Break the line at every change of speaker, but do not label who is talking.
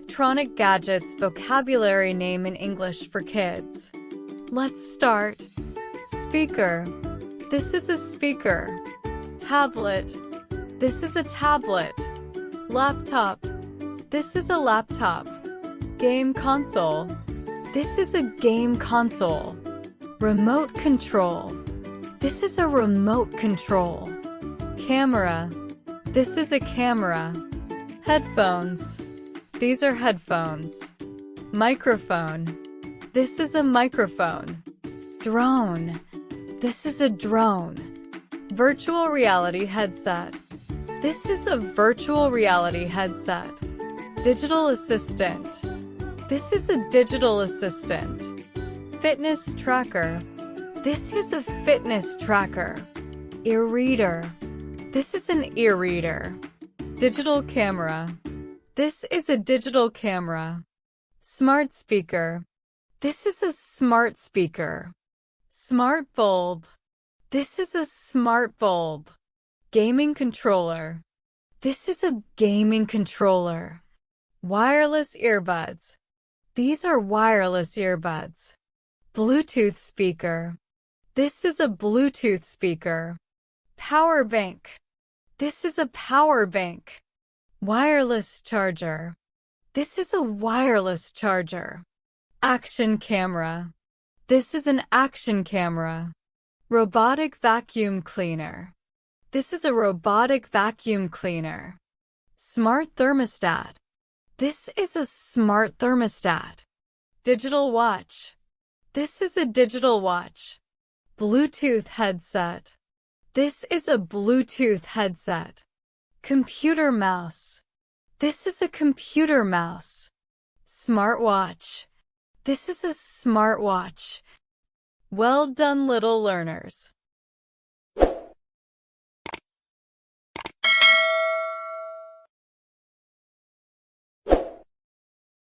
Electronic gadgets vocabulary name in English for kids. Let's start. Speaker. This is a speaker. Tablet. This is a tablet. Laptop. This is a laptop. Game console. This is a game console. Remote control. This is a remote control. Camera. This is a camera. Headphones. These are headphones. Microphone. This is a microphone. Drone. This is a drone. Virtual reality headset. This is a virtual reality headset. Digital assistant. This is a digital assistant. Fitness tracker. This is a fitness tracker. E-reader. This is an e-reader. Digital camera. This is a digital camera. Smart speaker. This is a smart speaker. Smart bulb. This is a smart bulb. Gaming controller. This is a gaming controller. Wireless earbuds. These are wireless earbuds. Bluetooth speaker. This is a Bluetooth speaker. Power bank. This is a power bank. Wireless charger. This is a wireless charger. Action camera. This is an action camera. Robotic vacuum cleaner. This is a robotic vacuum cleaner. Smart thermostat. This is a smart thermostat. Digital watch. This is a digital watch. Bluetooth headset. This is a Bluetooth headset. Computer mouse. This is a computer mouse. Smartwatch. This is a smartwatch. Well done, little learners.